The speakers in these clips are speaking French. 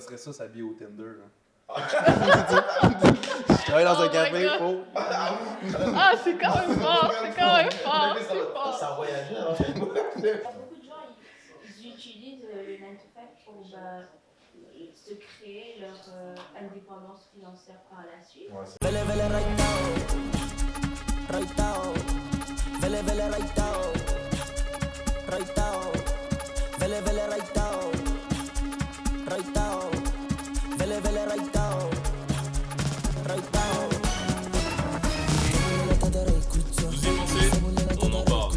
serait ça s'habiller au Tinder. Là. Je travaille dans un café, faut. Ah, c'est quand même fort, c'est quand même fort, c'est fort. Ça voyageait, hein. Beaucoup de gens, ils utilisent le 9 to 5 pour se créer leur indépendance financière par la suite. Vele, vele, raitao. Raitao. Vele, vele, raitao. Raitao. Vele, vele, raitao. Raitao. Vele, vele, raitao. Raitao. Vous y pensez? On en parle.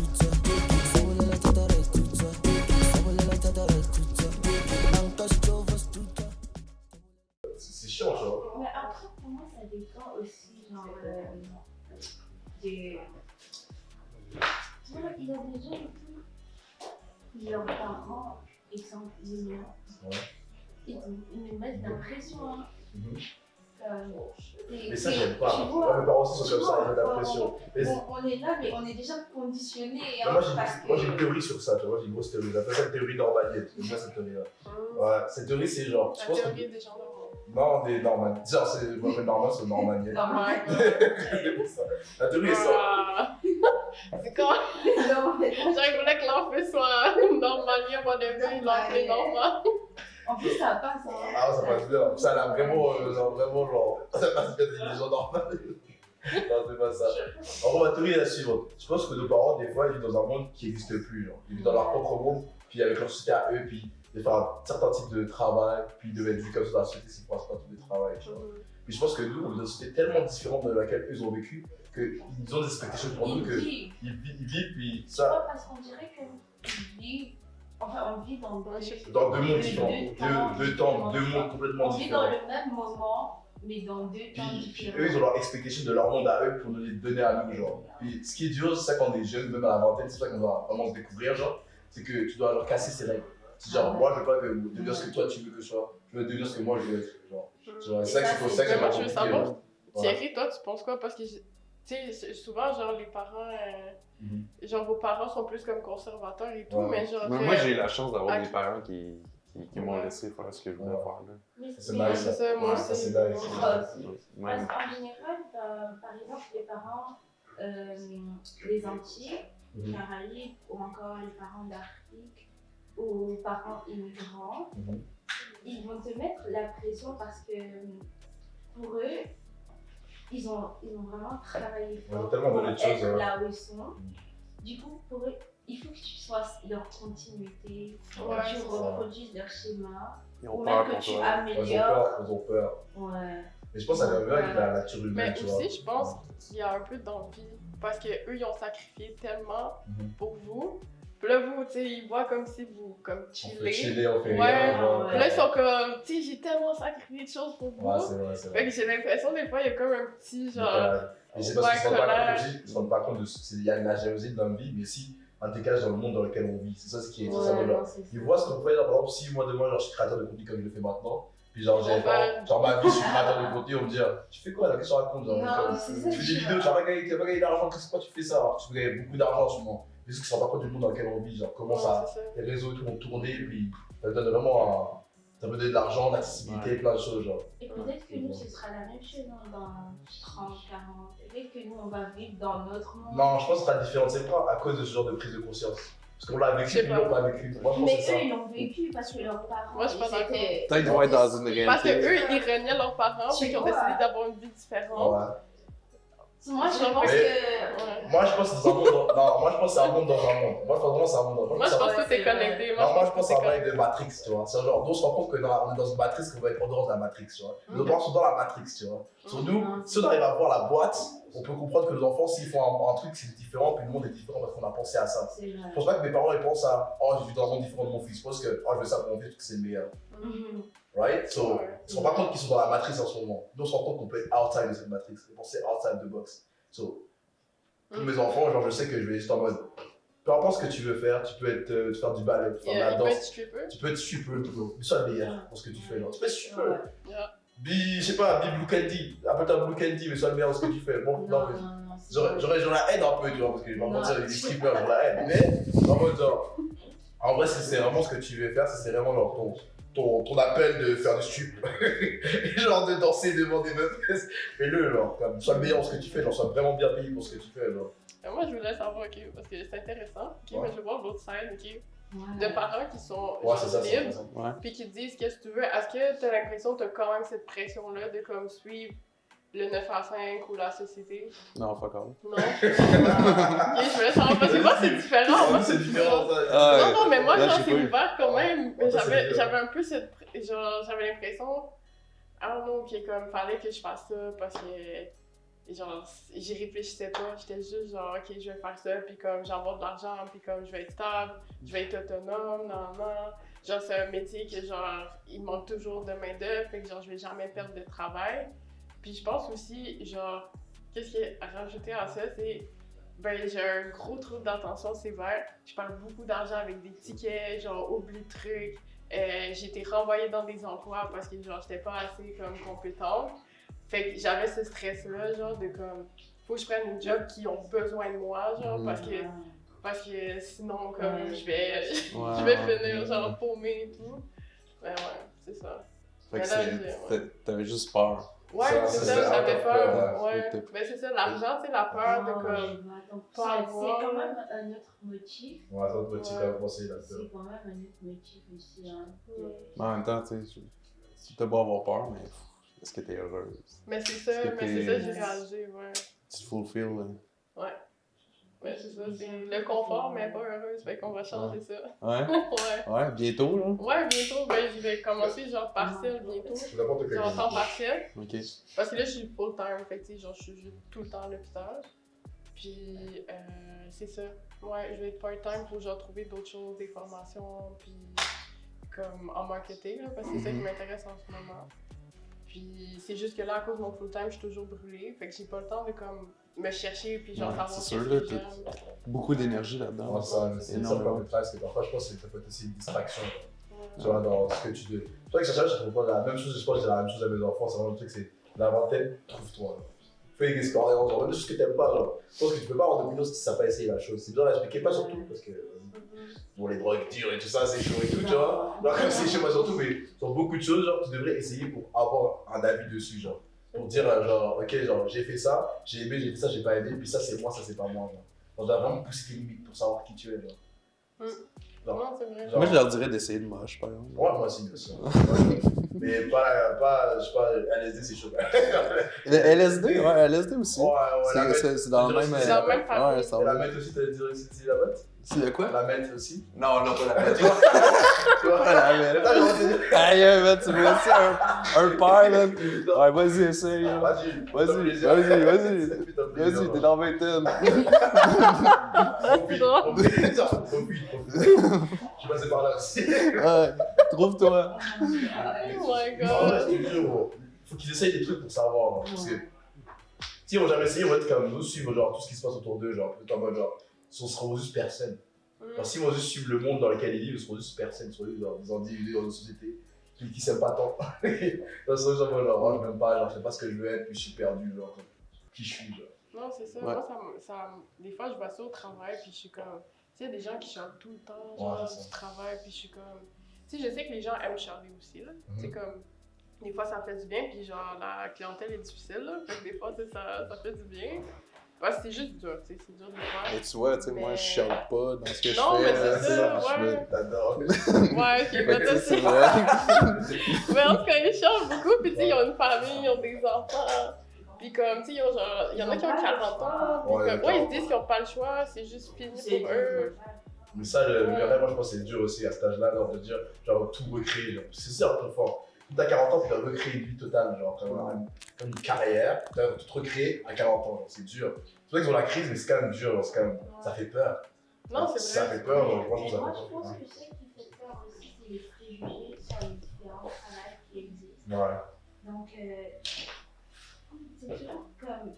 C'est chiant, tu vois. Mais après, pour moi, ça dépend aussi, genre, des... Tu vois, il y a des gens et tout, leurs parents, exemple, Ouais. ils nous mettent de la pression, hein. Mais ça, j'aime pas. Tu vois, Mes parents aussi sont comme ça, ils mettent la pression. Mais on est là, mais on est déjà conditionné. Mais moi, j'ai une théorie sur ça, tu vois. Moi, j'ai une grosse théorie. J'appelle ça une théorie normalienne. J'aime bien cette théorie-là. Ouais, cette théorie, c'est genre. La théorie des gens normaux. Non, des normales. Genre, c'est. Moi, normal, c'est normalienne. Normal. La théorie est ça. Ah. C'est quand j'aurais voulu que l'enfant soit normalien, whatever, il l'a appelé normal. En plus, ça passe. Hein. Ah, ça passe bien. Ça, là, vraiment, genre. Ça passe bien des gens normales. Non, c'est pas ça. En gros, ma théorie est la suivante. Je pense que nos parents, des fois, ils vivent dans un monde qui n'existe plus. Genre. Ils vivent dans leur propre monde, puis avec leur société à eux, puis de faire un certain type de travail, puis de être vu comme ça dans la société, c'est pour un certain type de travail. Tu vois. Puis je pense que nous, on est dans une société tellement différente de laquelle eux ont vécu, qu'ils ont des expectations pour nous, qu'ils vivent, puis Tu ça. vois, parce qu'on dirait qu'on vit. Enfin, on vit dans deux mondes différents, deux mondes complètement différents. On vit différents. dans le même moment, mais dans deux temps Puis différents. eux, ils ont leur expectation de leur monde à eux pour nous les donner à nous, genre. Puis ce qui est dur, c'est ça quand on est jeune, même à la vingtaine, c'est ça qu'on doit vraiment se découvrir, genre. C'est que tu dois leur casser ses règles. C'est genre, moi, je veux pas devenir ce que toi tu veux que je sois. Je veux devenir ce que moi je veux être, genre. C'est ça que c'est pour ça que Mais c'est moi, pas je veux compliqué, savoir, genre. Thierry, toi, tu penses quoi? Parce que, tu sais, souvent, genre, les parents, genre, vos parents sont plus comme conservateurs et tout, Ouais. mais genre. Moi, j'ai eu la chance d'avoir Ah. des parents qui m'ont laissé faire ce que je voulais Ouais. faire. Là. Mais C'est mais- nice, C'est ça, moi Ouais, ça, aussi. c'est nice. Parce Ouais. qu'en général, par exemple, les parents des Antilles, Caraïbes, ou encore les parents d'Afrique, ou les parents immigrants, ils vont te mettre la pression parce que pour eux, ils ont vraiment travaillé Ils ont fort tellement pour donné de choses, être hein. là où ils sont. Du coup, pour eux, il faut que tu sois leur continuité, Ouais, que tu c'est ça. reproduises leur schéma, Ils ou ont même peur que pour tu toi. améliores. Ils ont peur. Ouais. Mais je pense que ça vient bien avec la nature humaine, Mais tu vois. aussi, je pense qu'il y a un peu d'envie. Parce qu'eux, ils ont sacrifié tellement pour vous. Puis là, vous, tu sais, ils voient comme si vous, comme, On fait chillez. chiller, on fait Ouais. rien, genre. Puis là, ils sont comme, tu sais, j'ai tellement sacrifié de choses pour vous. Ouais, c'est vrai, c'est Fait vrai. que j'ai l'impression, des fois, il y a comme un petit genre. Mais c'est parce qu'ils se rendent pas colère. compte aussi, ils se rendent pas compte de il y a la jalousie de notre vie, mais aussi un décalage dans le monde dans lequel on vit. C'est ça ce qui est ça, Ouais, genre. non, c'est ça. Ils voient ce qu'on fait, genre, par exemple, si moi demain, genre, je suis créateur de contenu comme je le fais maintenant, puis genre, Ils j'ai vont faire- genre ma vie, je suis créateur de contenu, on me dit, tu fais quoi là, qu'est-ce que tu racontes, genre, Non, comme, c'est ça, tu fais je des vidéos, tu vas pas gagner d'argent, qu'est-ce que tu fais ça, alors, tu veux gagner beaucoup d'argent en ce moment. Mais ce qui ne se rend pas compte du monde dans lequel on vit, genre, comment ça, Ouais, c'est ça. les réseaux et tout ont tourné, puis ça donne vraiment ça peut donner de l'argent, de l'accessibilité, plein de choses, genre. Et peut-être que nous, ce sera la même chose hein, dans 30, 40. Peut-être que nous, on va vivre dans notre monde. Non, je pense que ça sera différent, c'est pas à cause de ce genre de prise de conscience. Parce qu'on l'a Je vécu, sais puis pas. nous, on l'a vécu. Moi, je pense Mais que c'est ça. eux, ils l'ont vécu parce que leurs parents. Moi, je suis pas ils étaient- Peut-être qu'ils vont être dans une réalité. Parce qu'eux, ils reniaient leurs parents, Tu puis qu'ils ont vois. décidé d'avoir une vie différente. Ouais. Moi, je Mais- pense Mais- que. Ouais. Moi, je pense que c'est un monde dans... Non, moi, je pense que c'est un monde dans un monde. Moi, je pense vraiment que c'est un monde dans un monde. Moi, je pense Ouais, que c'est c'est connecté. Non, moi, je pense que c'est un c'est bail de Matrix, tu vois. C'est genre, nous, on se rend compte qu'on est dans une Matrix, qu'on va être en dehors de la Matrix, tu vois. Nos parents sont dans la Matrix, tu vois. Sur nous, si on arrive à voir la boîte, on peut comprendre que nos enfants, s'ils font un truc, c'est différent, puis le monde est différent parce qu'on a pensé à ça. C'est vrai. Je pense pas que mes parents, ils pensent à, oh, je vis dans un monde différent de mon fils. Je pense que, oh, je veux ça pour mon fils parce que c'est le meilleur. Mhm. Right? So, Ouais. ils se rendent pas compte qu'ils sont dans la matrice en ce moment. Nous, on se rend compte qu'on peut être outside de cette matrice et penser outside the box. So, pour mes enfants, genre, je sais que je vais juste en mode, peu importe ce que tu veux faire, tu peux être, faire du ballet, faire de la Il peut être danse, stripper. tu peux être super, mais sois le meilleur pour ce que tu fais. Genre. Tu peux être super. Ouais. Je sais pas, be Blue Candy, appelle-toi Blue Candy, mais sois le meilleur dans ce que tu fais. Bon, non, Non, mais non, non. c'est j'aurais la haine un peu, tu vois, parce que je vais pas mentir, les strippers, j'aurais la haine. Mais, en mode genre, en vrai, si c'est vraiment ce que tu veux faire, si c'est vraiment genre ton appel de faire du stup. Genre de danser devant des meufs. Fais-le, genre. Comme, sois le meilleur dans ce que tu fais, genre, sois vraiment bien payé pour ce que tu fais, genre. Moi, je voulais savoir, ok, parce que c'est intéressant, ok, mais je veux voir l'autre side, ok, Ouais. de parents qui sont Ouais, c'est ça, c'est libres, ça. Ouais. puis qui te disent qu'est-ce que tu veux. Est-ce que tu as l'impression que tu as quand même cette pression-là de comme suivre le 9 à 5 ou la société? Non, fuck all. Non. Ok, je voulais savoir, parce que moi, c'est différent. Moi, C'est différent, ça. Ah, Non, mais moi, là, genre, j'ai c'est pas eu. ouvert quand même. Mais Ça, c'est bien. j'avais un peu cette. Genre, j'avais l'impression. Ah non, que comme, fallait que je fasse ça parce que. Genre, j'y réfléchissais pas. J'étais juste genre, ok, je vais faire ça. Puis comme, j'envoie de l'argent. Puis comme, je vais être stable. Je vais être autonome. Non. Genre, c'est un métier que, genre, il manque toujours de main-d'œuvre. Fait que, genre, je vais jamais perdre de travail. Puis je pense aussi, genre, qu'est-ce qui est à rajouter à ça, c'est. Ben, j'ai un gros trouble d'attention sévère. Je parle beaucoup d'argent avec des tickets, genre, oublie de trucs. J'ai été renvoyée dans des emplois parce que, genre, j'étais pas assez, comme, compétente. Fait que j'avais ce stress-là, genre, de, comme, faut que je prenne une job qui ont besoin de moi, genre, parce que sinon, comme, Ouais. je vais Ouais, finir, ouais. genre, paumée et tout. Ben ouais, c'est ça. Fait que Mais là, t'avais juste peur. Ouais, Ça, c'est c'est ça, ça, j'avais t'as peur. peur, Ouais. ouais. Ben c'est ça, l'argent, c'est la peur de, Ah, comme. je vois. Donc, pas c'est avoir- quand même un autre motif. Ouais, ça doit être Ouais. quand même pensé là-dedans. C'est quand même un autre motif aussi. Hein. Mais en même temps, tu sais, t'as beau avoir peur, mais est-ce que t'es heureuse? Mais c'est ça, Est-ce que mais c'est ça, t'es- j'ai réagi, ouais. Tu te fulfills, hein? Ouais. Mais c'est ça, c'est le confort, mais pas heureuse. Fait qu'on va changer ça. Ouais? Ouais. Ouais, bientôt, là? Ouais, bientôt, ben je vais commencer genre partiel bientôt. N'importe quel Genre temps partiel. Ok. Parce que là, je suis full time, fait que tu sais, genre, je suis juste tout le temps à l'hôpital. Puis, c'est ça. Ouais, je vais être part-time pour genre trouver d'autres choses, des formations, puis comme en marketing, là, parce que c'est ça qui m'intéresse en ce moment. Puis, c'est juste que là, à cause de mon full-time, je suis toujours brûlée. Fait que j'ai pas le temps de comme me chercher, puis genre Ouais, savoir c'est qu'est-ce sûr, là, que j'aime. Beaucoup d'énergie là-dedans. Ouais, ça, c'est ça le Énormément. problème de travail, c'est que parfois je pense que ça peut être aussi une distraction. Ouais. Tu vois, dans ce que tu veux. C'est vrai que ça, je comprends la même chose, je pense que je dis la même chose à mes enfants, c'est vraiment le truc, c'est la vingtaine, trouve-toi. Fais des expériences, genre, même des choses que t'aimes pas, genre. Je pense que tu peux pas avoir d'opinion si tu sais pas essayer la chose. C'est bien d'expliquer, pas surtout, parce que bon, les drogues dures et tout ça, c'est chaud et tout, tu vois. Genre, comme c'est chez moi surtout, mais sur beaucoup de choses, genre, tu devrais essayer pour avoir un avis dessus, genre. Pour dire, genre, ok, genre, j'ai fait ça, j'ai aimé, j'ai fait ça, j'ai pas aimé, puis ça c'est moi, ça c'est pas moi, genre. On doit vraiment pousser tes limites pour savoir qui tu es, genre. Non, c'est vrai. Genre- Moi, je leur dirais d'essayer de moche, par exemple. Ouais, moi aussi, bien sûr. Mais pas, je sais pas, LSD c'est chaud. Le LSD, ouais, LSD aussi. Ouais, la C'est mettre. c'est dans le même. C'est dans le même famille. Ouais, c'est dans La le même. mettre aussi, t'allais dire que c'était la mettre? C'est de quoi? La mettre aussi? Non, non, pas la mettre. Tu vois? Pas la mettre. Attends, je vais te dire. Aïe, man, tu vois aussi un père, man. Ouais, vas-y, essaye. là. Vas-y, Vas-y, t'es dans 20 Profite. Je suis passé par là aussi. Ouais, trouve-toi. Oh my En vrai, god. je te jure, gros, faut qu'ils essayent des trucs pour savoir. Parce que si ils vont jamais essayer, ils vont être comme nous, suivre genre, tout ce qui se passe autour d'eux. Genre, en mode genre, ils seront juste personne. Alors, s'ils vont juste suivre le monde dans lequel ils vivent, ils seront juste personne. Ils seront juste genre, des individus dans une société qui s'aiment pas tant. Ils seront genre, oh, je m'aime pas, genre, je sais pas ce que je veux être, puis je suis perdu, genre, qui je suis, genre. Non, c'est ça. Ouais. Moi, des fois, je vois ça au travail, puis je suis comme. Tu sais, il y a des gens qui chantent tout le temps, genre, Ouais, c'est ça. du travail, puis je suis comme. Tu sais, je sais que les gens aiment chanter aussi, là. C'est comme. Des fois, ça fait du bien, puis genre, la clientèle est difficile, là. Fait que des fois, tu sais, ça fait du bien. Parce que c'est juste dur, tu sais, c'est dur de le faire. Et tu vois, tu sais, moi, je chante pas dans ce que je Non, fais. mais c'est c'est ça, ça, ouais. T'adores. Ouais, ok, Fait mais que, toi, tu sais, c'est c'est. vrai. Mais en tout cas, ils chantent beaucoup, puis tu sais, ils ont une famille, ils ont des enfants. Puis comme, tu sais, il y en a qui ont 40 ans. Puis Ouais, comme, ouais, ils se disent qu'ils n'ont pas le choix, c'est juste fini pour eux. Mais ça, le mieux, moi, je pense que c'est dur aussi à cet âge-là, genre, de dire, genre, tout recréer. Genre. C'est ça, un peu fort. Quand t'as 40 ans, tu dois recréer une vie totale, genre, comme une carrière, tu dois tout recréer à 40 ans, genre, c'est dur. C'est vrai qu'ils ont la crise, mais c'est quand même dur, genre, c'est quand même, ça fait peur. Non, c'est Ça vrai. fait peur, genre, Moi, franchement, ça je fait pense peur. que ce qui fait peur aussi, c'est les préjugés sur les différents travails qui existent. Ouais. Donc, c'est toujours comme,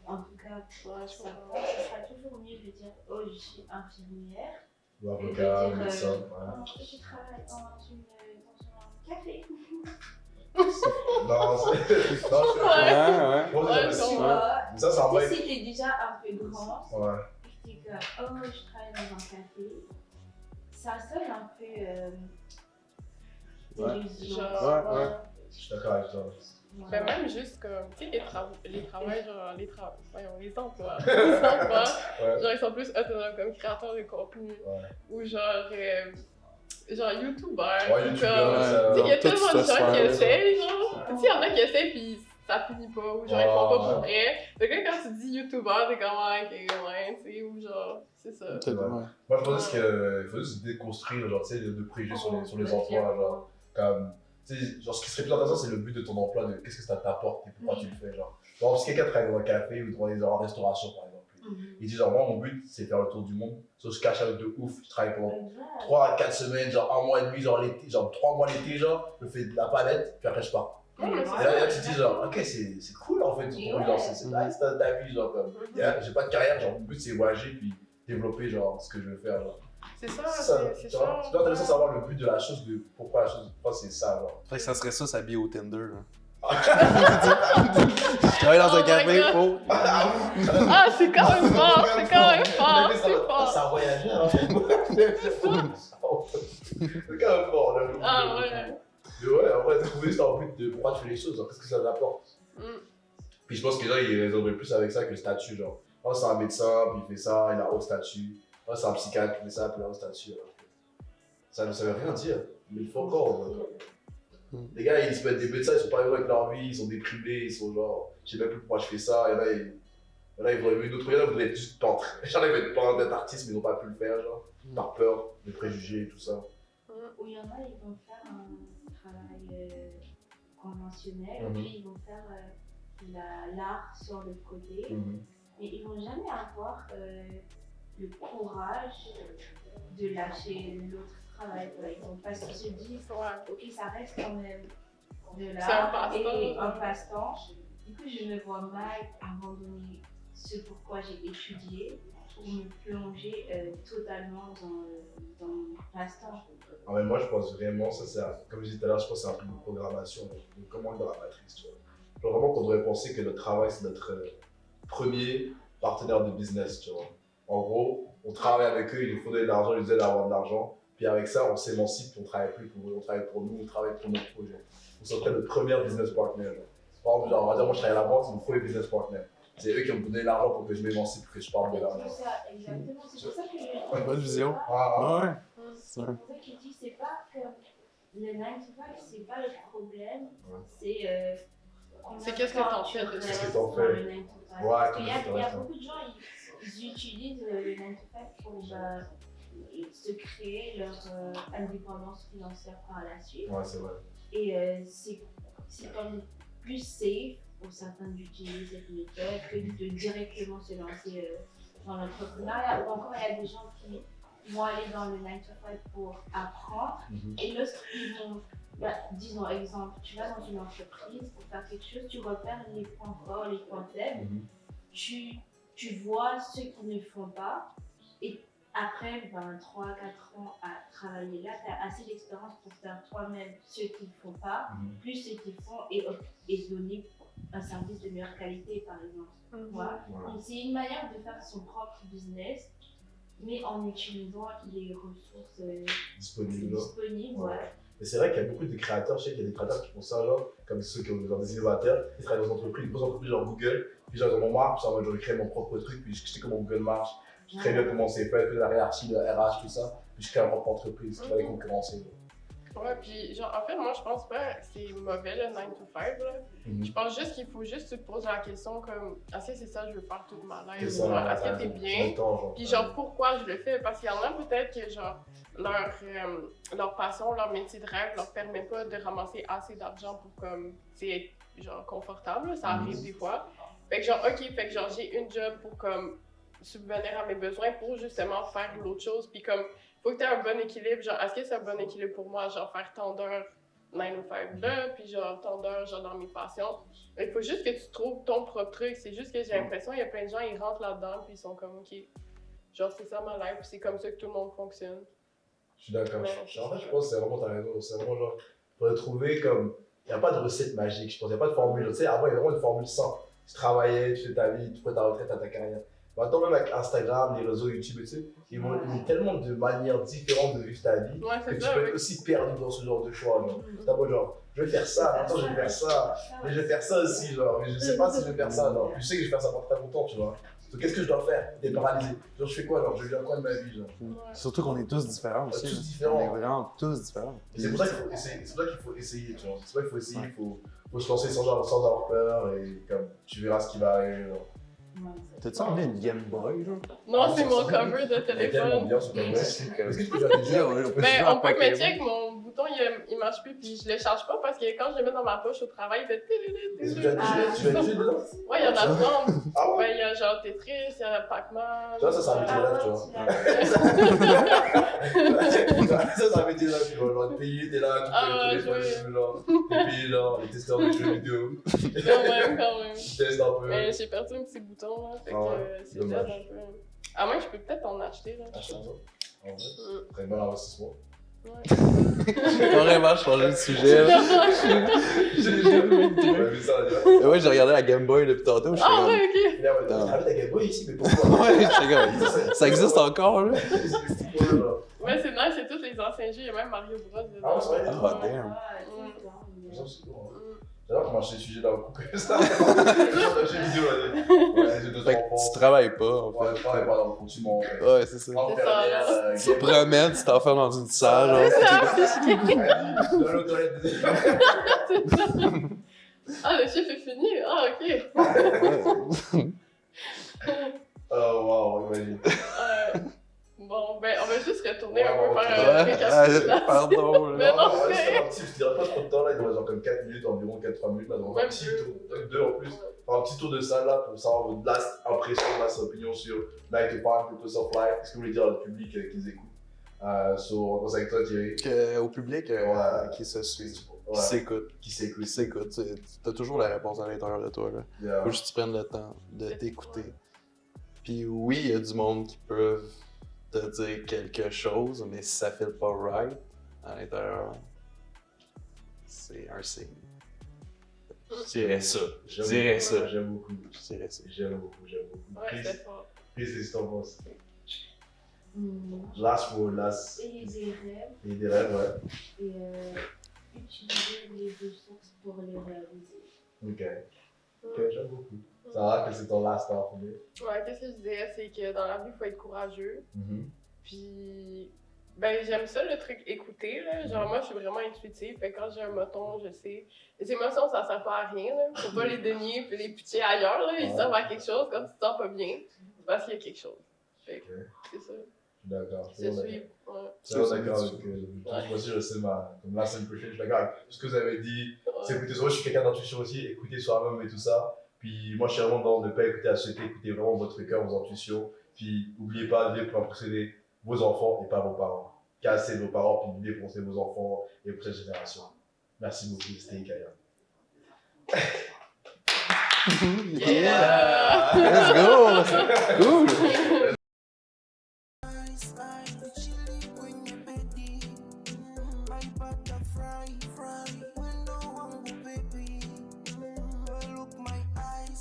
en tout cas, pour Ouais, je ça, comprends. ce sera toujours mieux de dire, oh, je suis infirmière. Ou avocat, Et de dire, médecin, ouais. oh, je travaille dans un café. Non, c'est. Non, je Ouais, Moi, Ouais, j'avais je ça. comprends. Mais ça, c'est un Tu sais, vrai. si tu es déjà un peu grand, Ouais. et que tu es comme, oh, je travaille dans un café, ça sonne un peu. illusion. Genre, Ouais. Je suis d'accord avec toi. Ben même juste comme, tu sais, les travails, genre, voyons, les emplois, les emplois, Ouais. genre, ils sont plus autonomes comme créateurs de contenu, Ouais. ou genre youtubeurs, Ouais, ou youtubeur, comme, ça. tu sais, il y a Toute tellement de cette gens qui sphère-là. essayent, genre, tu sais, il y en a qui essayent pis ça finit pas, ou genre, ils font pas pour vrai. Fait que là, quand tu dis youtubeur, t'es comme, ouais, tu sais, ou genre, c'est ça. Peut-être, ouais. Moi, je pense qu'il faut juste déconstruire, genre, tu sais, de préjugés sur les emplois, genre, comme, tu sais, genre, ce qui serait plus intéressant, c'est le but de ton emploi, de qu'est-ce que ça t'apporte et pourquoi tu le fais, genre. Genre, si quelqu'un travaille dans un café ou en restauration, par exemple, il dit, genre, moi, mon but, c'est de faire le tour du monde, sauf que je cache avec de ouf, je travaille pendant 3 à 4 semaines, genre, 1 mois et demi, genre, l'été, genre, 3 mois l'été, genre, je fais de la palette, puis après, je pars. Ouais, mais Et c'est là, ça. tu te dis, genre, ok, c'est cool, en fait, Et genre, ouais. c'est nice ta vie, genre, comme, j'ai pas de carrière, genre, mon but, c'est voyager, puis développer, genre, ce que je veux faire, genre. C'est ça, c'est Tu vois, ça. c'est intéressant de savoir le but de la chose, de pourquoi la chose, pourquoi c'est ça, genre. Fait que ça serait ça, s'habiller au Tinder, là. Ah, Je travaille dans Oh un my café, God. oh. Ah, c'est quand même fort, c'est quand même fort, c'est fort. Ça a voyagé, hein. C'est quand même fort, là. Ah, ouais. Mais ouais, en vrai, trouver juste un but de pourquoi tu fais les choses, genre, qu'est-ce que ça t'apporte. Mm. Puis je pense que les gens, ils raisonneraient plus avec ça que le statut, genre. Oh, c'est un médecin, puis il fait ça, il a haut statut. Oh, c'est un psychiatre, il fait ça, puis il a haut statut. Alors. Ça ne veut rien dire, mais il faut encore. Les gars, ils se mettent des médecins, ils sont pas heureux avec leur vie, ils sont déprimés, ils sont genre, je sais même plus pourquoi je fais ça. Il y en a, ils voudraient une autre, il y en a, ils voudraient être juste peintre. J'en ai fait peintre, d'être artiste, mais ils n'ont pas pu le faire, genre, par peur, des préjugés et tout ça. Ou il y en a, ils vont faire un travail conventionnel, Mhm. puis ils vont faire l'art sur le côté, mais ils vont jamais avoir le courage de lâcher l'autre travail, par exemple, parce qu'ils se disent, Ouais. ok, ça reste quand même de C'est un l'art passe-temps. et un passe-temps. Du coup, je me vois mal abandonner ce pourquoi j'ai étudié pour me plonger totalement dans mon passe-temps. Ah, mais moi, je pense vraiment, ça c'est, comme je disais tout à l'heure, je pense que c'est un truc de programmation, de comment être dans la matrice, tu vois. Genre vraiment qu'on devrait penser que notre travail, c'est notre premier partenaire de business, tu vois. En gros, on travaille avec eux, ils nous font donner de l'argent, ils nous aident à avoir de l'argent, puis avec ça, on s'émancipe, puis on travaille plus pour eux, on travaille pour nous, on travaille pour notre projet. On s'appelle le premier business partner, genre. Par exemple, genre, on va dire, moi, je travaille à la banque, c'est mon premier business partner. C'est eux qui ont donné l'argent pour que je m'émancipe, pour que je parle de l'argent. C'est ça, exactement. C'est pour ça que je. Une bonne vision. Ah, Ouais. C'est C'est pour ça que je dis, c'est pas que le 9 to 5, c'est pas le problème, Ouais. c'est. C'est qu'est-ce que t'en fais de ça. Qu'est-ce que t'en fais? Le 9 to 5. Ouais, Parce qu'il y tout à a fait. beaucoup de gens, ils utilisent le 9 to 5 pour se créer leur indépendance financière par la suite. ouais, c'est vrai. Et c'est comme plus safe pour certains d'utiliser cette méthode que de directement se lancer dans l'entrepreneuriat. Ou encore, il y a des gens qui vont aller dans le 9 to 5 pour apprendre. Et lorsqu'ils vont, disons exemple, tu vas dans une entreprise pour faire quelque chose, tu repères les points forts, les points faibles, tu vois ceux qui ne font pas. Et après 3-4 ans à travailler là, tu as assez d'expérience pour faire toi-même ceux qui ne font pas, plus ceux qui font et donner un service de meilleure qualité, par exemple. Voilà. Ouais. Donc, c'est une manière de faire son propre business, mais en utilisant les ressources Disponible, genre. disponibles. Ouais. Ouais. Mais c'est vrai qu'il y a beaucoup de créateurs, je sais qu'il y a des créateurs qui font ça, genre, comme ceux qui ont genre, des innovateurs, ils travaillent dans des entreprises, des grosses entreprises genre Google, puis genre ils en ont marre, puis ça, moi je crée mon propre truc, puis je sais comment Google marche, je sais bien comment c'est fait, la hiérarchie, le RH, tout ça, puis je crée ma propre entreprise qui va les concurrencer. Ouais, puis genre, en fait, moi, je pense pas que c'est mauvais le 9 to 5, là. Je pense juste qu'il faut juste se poser la question comme, est-ce que c'est ça que je veux faire toute ma life? C'est Ou ça, est-ce que t'es bien? Puis genre, pourquoi je le fais? Parce qu'il y en a peut-être que genre, leur passion, leur métier de rêve leur permet pas de ramasser assez d'argent pour comme, être genre confortable, ça arrive des fois. Fait que genre, ok, fait que genre, j'ai une job pour comme subvenir à mes besoins pour justement faire l'autre chose, puis comme, faut que tu aies un bon équilibre, genre, est-ce que c'est un bon équilibre pour moi, genre, faire tant d'heures 9 to 5 là, puis genre, tant d'heures, genre, dans mes passions. Il faut juste que tu trouves ton propre truc, c'est juste que j'ai l'impression, il y a plein de gens, ils rentrent là-dedans, puis ils sont comme, ok, genre, c'est ça ma life, puis c'est comme ça que tout le monde fonctionne. Je suis d'accord. Ouais, En fait, je pense que c'est vraiment, t'as raison, c'est vraiment genre, faudrait trouver comme, il n'y a pas de recette magique, je pense, il n'y a pas de formule, tu sais, avant, il y avait vraiment une formule simple. Tu travaillais, tu fais ta vie, tu fais ta retraite, t'as ta carrière. Maintenant, même avec Instagram, les réseaux YouTube, tu sais, ils ont tellement de manières différentes de vivre ta vie Ouais, que c'est tu ça, peux oui. être aussi perdu dans ce genre de choix. Genre, t'as beau genre, je vais faire ça, maintenant je vais faire ça, mais je vais faire ça aussi, genre, mais je sais pas si je vais faire ça, genre, je sais que je vais faire ça pendant très longtemps, tu vois. Donc, qu'est-ce que je dois faire? T'es paralysé. Genre, je fais quoi? Genre, je viens quoi de ma vie? Genre, Ouais. Surtout qu'on est tous différents aussi. Tous là. différents. On est vraiment tous différents. et c'est pour ça qu'il faut essayer, c'est pour ça qu'il faut essayer, tu vois. C'est pour ça qu'il faut essayer, faut se lancer sans avoir peur et comme, tu verras ce qui va arriver. Genre. T'as-tu emmené une Game Boy, là? Non, c'est mon cover de Elle est tellement téléphone. bien, ce cover. Est-ce que tu peux faire des jeux? Ben, on peut me check, mon bouton il marche plus, puis je le charge pas parce que quand je le mets dans ma poche au travail, il fait. Est-ce que tu as des jeux dedans? Ouais, il y en a 30. Ah ouais? Ben, il y a genre Tetris, il y a Pac-Man. Tu vois, ça a un métier là, tu vois. Ça a un métier là, tu vois. Genre, payer, t'es là, tu Ah, fais les ouais. téléphones, genre, t'es payé, genre, les testeurs de jeux vidéo. Quand même. Tu testes un peu. Mais j'ai perdu un petit bouton, là. Fait Ah ouais, que c'est dommage. dead un peu. À moins que je peux peut-être en acheter, là. Achète ça. En vrai, très bon investissement. Ouais. Carrément changer de sujet, là. Ouais, mais ça, là, Ouais, j'ai regardé la Game Boy depuis tantôt. Je Ah ouais, ok. tu as ta Game Boy ici, mais pourquoi? Ouais, j'étais comme, ça existe encore, là? C'est quoi, là? Ouais, c'est nice, c'est tous les anciens jeux, il y a même Mario Bros. Dedans. Ah, c'est vrai? Ah, damn. Ça, c'est cool, hein. Mm. J'adore comment je sais sujet d'un coup comme ça. Dans le jeu vidéo, là. Ouais, j'ai deux Fait que enfants. tu travailles pas, en Ouais, fait. je travaille pas dans le fond, tu m'en fais. Ouais, c'est ça. Enfermière, Tu te promènes, tu t'enfermes dans une salle, genre. dans l'autorette des Ah, le chiffre est fini. Ah, ok. Oh, wow, imagine. Bon, ben, on va juste retourner Ouais, un peu ouais, faire un Ouais, récapitulatif. pardon, Mais là. non, ouais, c'est- c'est un petit, je dirais pas trop de temps là, il doit genre comme 4 minutes environ, 4-3 minutes là, donc un Même petit deux. tour, 2 en plus, un petit tour de salle là pour savoir votre last impression, last opinion sur 9 to 5, Purpose of Life, qu'est-ce que vous voulez dire au public qui les écoute. On commence avec toi Thierry. Au public Ouais. qui se suit, qui Ouais. s'écoute, Qui s'écoute. qui s'écoute. T'as toujours la réponse à l'intérieur de toi, là. Yeah. Faut juste que tu prennes le temps de t'écouter. Puis oui, il y a du monde qui peuvent te dire quelque chose, mais si ça fait pas right à l'intérieur, c'est un signe. Je dirais ça. Je dirais ça. J'aime beaucoup. Je dirais ça. J'aime beaucoup. Ouais, Chris, c'était fort. qu'est-ce que t'en penses? Last word, last. Et des rêves Et des rêves, ouais. et utiliser les ressources pour les réaliser. Ok. Ok, j'aime beaucoup. Ça va que c'est ton last off. Ouais, qu'est-ce que je dirais, c'est que dans la vie, il faut être courageux. Mm-hmm. Puis, ben, j'aime ça le truc écouter, là. Genre, moi, je suis vraiment intuitive. Fait que quand j'ai un moton, je sais. Les émotions, ça sert pas à rien, là. Faut pas les dénier puis les pitcher ailleurs, là. Ils Ouais. servent à quelque chose. Quand tu te sens pas bien, c'est parce qu'il y a quelque chose. Fait que, Ok. c'est ça. D'accord. Je suis. Ouais. C'est d'accord avec moi aussi, je sais comme la semaine prochaine, je suis d'accord avec ce que vous avez dit. C'est écouter soi, je suis quelqu'un d'intuition aussi, écouter soi-même et tout ça. Puis moi, je suis vraiment dans ne pas écouter à souhaiter, écouter vraiment votre cœur, vos intuitions. Puis n'oubliez pas de pour impressionner vos enfants et pas vos parents. Cassez vos parents, puis défoncez vos enfants et vos prochaines générations. Merci beaucoup, c'était Ikaya. Yeah! Let's go! Cool!